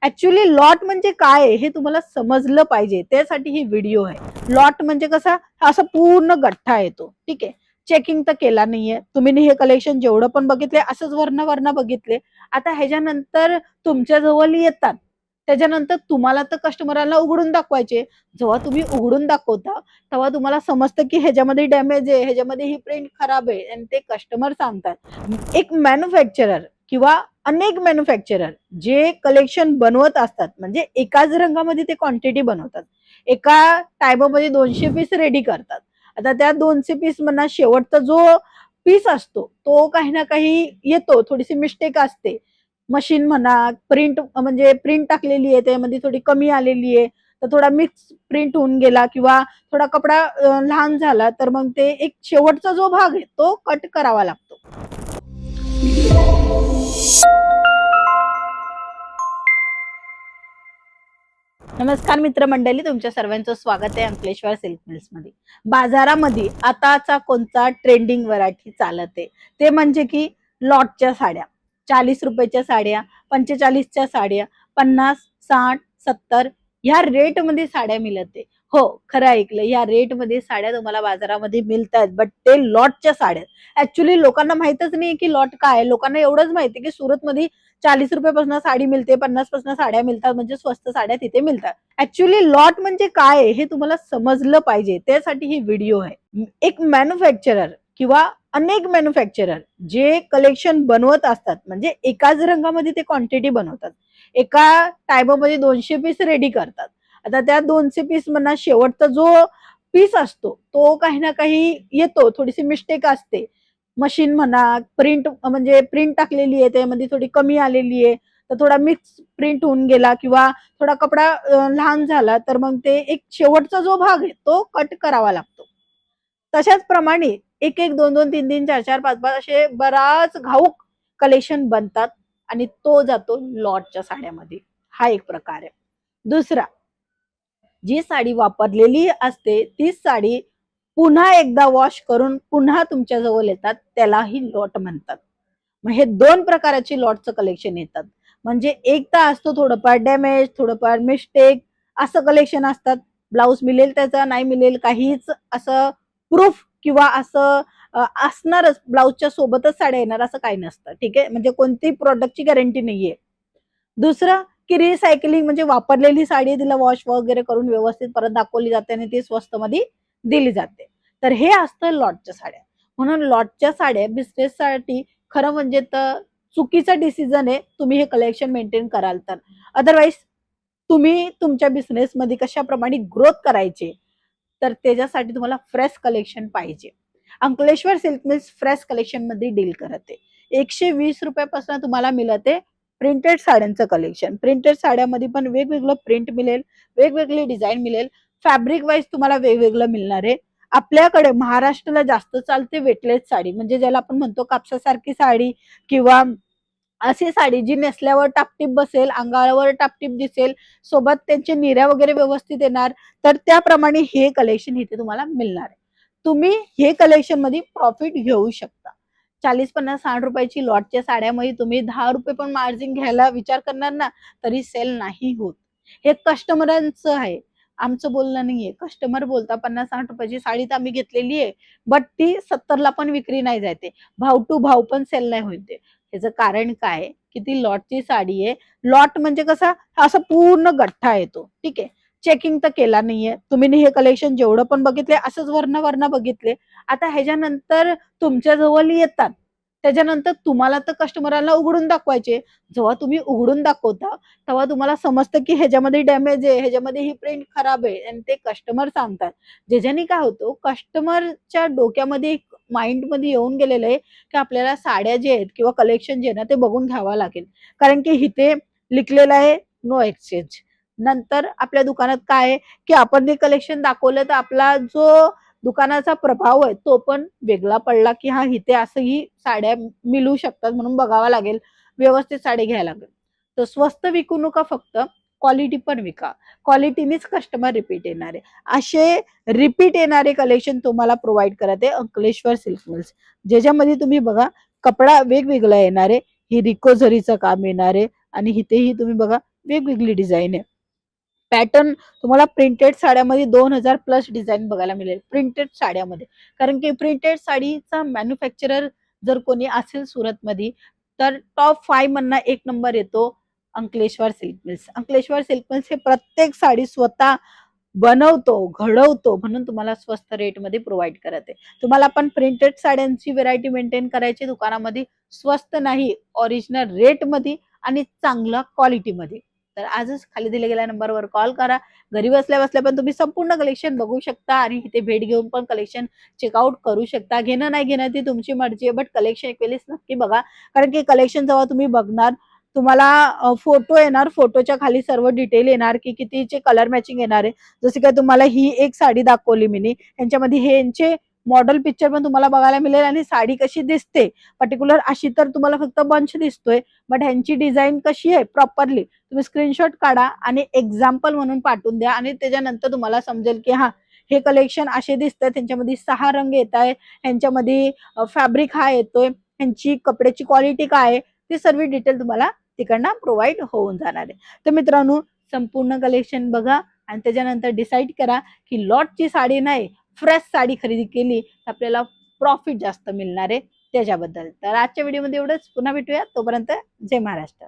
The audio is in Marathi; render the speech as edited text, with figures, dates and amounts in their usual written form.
ऍक्च्युली लॉट म्हणजे काय आहे हे तुम्हाला समजलं पाहिजे, त्यासाठी ही व्हिडिओ आहे. लॉट म्हणजे कसा, असा पूर्ण गठ्ठा येतो. ठीक आहे, चेकिंग तर केला नाहीये तुम्ही, हे कलेक्शन जेवढं पण बघितले असंच वर्ण बघितले. आता ह्याच्यानंतर तुमच्या जवळ येतात, त्याच्यानंतर तुम्हाला तर कस्टमरला उघडून दाखवायचे. जेव्हा तुम्ही उघडून दाखवता तेव्हा तुम्हाला समजतं की ह्याच्यामध्ये डॅमेज आहे, ह्याच्यामध्ये ही प्रिंट खराब आहे, आणि ते कस्टमर सांगतात. एक मॅन्युफॅक्चरर किंवा अनेक मॅन्युफॅक्चरर जे कलेक्शन बनवत असतात, म्हणजे एकाच रंगामध्ये ते क्वांटिटी बनवतात, एका टायमामध्ये 200 पीस रेडी करतात. आता त्या 200 पीस म्हणा, शेवटचा जो पीस असतो तो काही ना काही येतो, थोडीशी मिस्टेक असते. मशीन म्हणा, प्रिंट म्हणजे प्रिंट टाकलेली आहे त्यामध्ये थोडी कमी आलेली आहे, तर थोडा मिक्स प्रिंट होऊन गेला, किंवा थोडा कपडा लहान झाला, तर मग ते एक शेवटचा जो भाग आहे तो कट करावा लागतो. नमस्कार मित्रमंडळी, तुमच्या सर्वांचं स्वागत आहे अंकलेश्वर सिल्क मिल्स मध्ये. बाजारामध्ये आताचा कोणता ट्रेंडिंग व्हरायटी चालत आहे ते म्हणजे की लॉटच्या साड्या. 40 रुपयाच्या साड्या, 45च्या साड्या, 50, 60, 70 ह्या रेट मध्ये साड्या मिळते. हो, खरं ऐकलं, या रेट मध्ये साड्या तुम्हाला बाजारामध्ये मिळतात, बट ते लॉटच्या साड्या. ऍक्च्युली लोकांना माहितच नाही की लॉट काय आहे. लोकांना एवढंच माहिती की सुरत मध्ये 40 रुपयापासून साडी मिळते, 50 पासून साड्या मिळतात, म्हणजे स्वस्त साड्या तिथे मिळतात. ऍक्च्युली लॉट म्हणजे काय आहे हे तुम्हाला समजलं पाहिजे, त्यासाठी ही व्हिडिओ आहे. एक मॅन्युफॅक्चरर किंवा अनेक मॅन्युफॅक्चरर जे कलेक्शन बनवत असतात, म्हणजे एकाच रंगामध्ये ते क्वांटिटी बनवतात, एका टायमामध्ये 200 पीस रेडी करतात. आता त्या 200 पीस म्हणा, शेवटचा जो पीस असतो तो काही ना काही येतो, थोडीशी मिस्टेक असते. मशीन म्हणा, प्रिंट म्हणजे प्रिंट टाकलेली आहे त्यामध्ये थोडी कमी आलेली आहे, तर थोडा मिक्स प्रिंट होऊन गेला, किंवा थोडा कपडा लहान झाला, तर मग ते एक शेवटचा जो भाग आहे तो कट करावा लागतो. तशाच प्रमाणे एक एक, दोन दोन, तीन तीन, चार चार, पाच पाच असे बराच घाऊक कलेक्शन बनतात, आणि तो जातो लॉटच्या साड्यामध्ये. हा एक प्रकार आहे. दुसरा, जी साडी वापरलेली असते तीच साडी पुन्हा एकदा वॉश करून पुन्हा तुमच्या जवळ येतात, त्यालाही लॉट म्हणतात. मग हे दोन प्रकारचे लॉटचं कलेक्शन येतात. म्हणजे एक तर असतो थोडंफार डॅमेज, थोडंफार मिस्टेक, असं कलेक्शन असतात. ब्लाऊज मिळेल त्याचा, नाही मिळेल, काहीच असं प्रूफ किंवा असं असणारच ब्लाऊजच्या सोबतच साड्या येणार असं काही नसतं. ठीक आहे, म्हणजे कोणतीही प्रोडक्टची गॅरंटी नाहीये. दुसरं की रिसायकलिंग, म्हणजे वापरलेली साडी तिला वॉश वगैरे करून व्यवस्थित परत दाखवली जाते आणि ती स्वस्त मध्ये दिली जाते. तर हे असतं लॉटच्या साड्या. म्हणून लॉटच्या साड्या बिझनेससाठी खरं म्हणजे तर चुकीचा डिसिजन आहे, तुम्ही हे कलेक्शन मेंटेन कराल तर. अदरवाईज तुम्ही तुमच्या बिझनेसमध्ये कशाप्रमाणे ग्रोथ करायचे, तर त्याच्यासाठी तुम्हाला फ्रेश कलेक्शन पाहिजे. Ankleshwar silk mills fresh collection मध्ये डील करते. 120 रुपयापासून तुम्हाला मिळते प्रिंटेड साड्यांचं कलेक्शन. प्रिंटेड साड्यामध्ये पण वेगवेगळं प्रिंट मिळेल, वेगवेगळे डिझाईन मिळेल, फॅब्रिक वाईज तुम्हाला वेगवेगळं मिळणार आहे. आपल्याकडे महाराष्ट्राला जास्त चालते वेटलेस साडी, म्हणजे ज्याला आपण म्हणतो कापसासारखी साडी, किंवा अशी साडी जी नेसल्यावर टापटीप बसेल, अंगावर टापटीप दिसेल, सोबत त्यांचे निऱ्या वगैरे व्यवस्थित येणार. तर त्याप्रमाणे हे कलेक्शन इथे तुम्हाला मिळणार आहे. तुम्ही हे कलेक्शन मध्ये प्रॉफिट घेऊ शकता. 40, 50, 60 रुपयाची लॉटच्या साड्यामध्ये तुम्ही 10 रुपये पण मार्जिन घ्यायला विचार करणार ना, तरी सेल नाही होत. हे कस्टमरांचं आहे, आमचं बोलणं नाहीये. कस्टमर बोलता 50, 60 रुपयाची साडी तर आम्ही घेतलेली आहे, बट ती 70ला पण विक्री नाही जाते, भाव टू भाव पण सेल नाही होते. याचं कारण काय की ती लॉटची साडी आहे. लॉट म्हणजे कसा, असा पूर्ण गठ्ठा येतो. ठीक आहे, चेकिंग तर केला नाहीये तुम्ही, हे कलेक्शन जेवढं पण बघितले असंच वर्ण बघितले. आता ह्याच्यानंतर तुमच्या जवळ येतात, त्याच्यानंतर तुम्हाला तर कस्टमरला उघडून दाखवायचे. जेव्हा तुम्ही उघडून दाखवता तेव्हा तुम्हाला समजतं की ह्याच्यामध्ये डॅमेज आहे, ह्याच्यामध्ये ही प्रिंट खराब आहे, आणि ते कस्टमर सांगतात. ज्याच्याने काय होतो, कस्टमरच्या डोक्यामध्ये माइंड मध्ये येऊन गेलेलं आहे की आपल्याला साड्या जे आहेत किंवा कलेक्शन जे आहे ना ते बघून घ्यावं लागेल, कारण की इथे लिखलेलं आहे नो एक्सचेंज. नंतर आपल्या दुकानात काय आहे की आपण ते कलेक्शन दाखवलं तर आपला जो दुकानाचा प्रभाव आहे तो पण वेगळा पडला, की हा इथे असंही साड्या मिळू शकतात, म्हणून बघावं लागेल, व्यवस्थित साडी घ्यायला लागेल. तर स्वस्त विकू नका, फक्त क्वालिटी पण विका. क्वालिटीनेच कस्टमर रिपीट येणारे, असे रिपीट येणारे कलेक्शन तुम्हाला प्रोव्हाइड करत आहे अंकलेश्वर सिल्क मिल्स. ज्याच्यामध्ये तुम्ही बघा, कपडा वेगवेगळा येणार आहे, ही रिको झरीचं काम येणार आहे, आणि इथेही तुम्ही बघा वेगवेगळी डिझाईन आहे. पॅटर्न तुम्हाला प्रिंटेड साड्यामध्ये 2000 प्लस डिझाईन बघायला मिळेल प्रिंटेड साड्यामध्ये. कारण की प्रिंटेड साडीचा मॅन्युफॅक्चरर जर कोणी असेल सुरतमध्ये तर टॉप 5 मधनं एक नंबर येतो Ankleshwar silk mills. Ankleshwar silk mills हे प्रत्येक साडी स्वतः बनवतो, घडवतो म्हणून तुम्हाला स्वस्त रेटमध्ये प्रोव्हाइड करत आहे. तुम्हाला पण प्रिंटेड साड्यांची व्हेरायटी मेंटेन करायची दुकानामध्ये स्वस्त नाही, ओरिजिनल रेटमध्ये आणि चांगल्या क्वालिटीमध्ये. तर आजच खाली दिल्या गेलेल्या नंबरवर कॉल करा. घरी बसल्या बसल्या पण तुम्ही संपूर्ण कलेक्शन बघू शकता आणि इथे भेट घेऊन पण कलेक्शन चेकआउट करू शकता. घेणं नाही घेणं ती तुमची मर्जी आहे, बट कलेक्शन एक वेळेस नक्की बघा. कारण की कलेक्शन जेव्हा तुम्ही बघणार तुम्हाला फोटो येणार, फोटोच्या खाली सर्व डिटेल येणार की कितीचे कलर मॅचिंग येणार आहे. जसे काय तुम्हाला ही एक साडी दाखवली मी यांच्यामध्ये हे यांचे मॉडेल पिक्चर पण तुम्हाला बघायला मिळेल आणि साडी कशी दिसते पर्टिक्युलर अशी तर तुम्हाला फक्त बंच दिसतोय, बट ह्यांची डिझाईन कशी आहे प्रॉपरली तुम्ही स्क्रीनशॉट काढा आणि एक्झाम्पल म्हणून पाठवून द्या आणि त्याच्यानंतर तुम्हाला समजेल की हा हे कलेक्शन असे दिसतंय, त्यांच्यामध्ये 6 रंग येत आहे, ह्यांच्यामध्ये फॅब्रिक हा येतोय, ह्यांची कपड्याची क्वालिटी काय आहे ते सर्व डिटेल तुम्हाला तिकडनं प्रोव्हाइड होऊन जाणार आहे. तर मित्रांनो संपूर्ण कलेक्शन बघा आणि त्याच्यानंतर डिसाईड करा की लॉटची साडी नाही फ्रेश साडी खरेदी केली तर आपल्याला प्रॉफिट जास्त मिळणार आहे त्याच्याबद्दल. तर आजच्या व्हिडिओमध्ये एवढंच. पुन्हा भेटूया. तोपर्यंत जय महाराष्ट्र.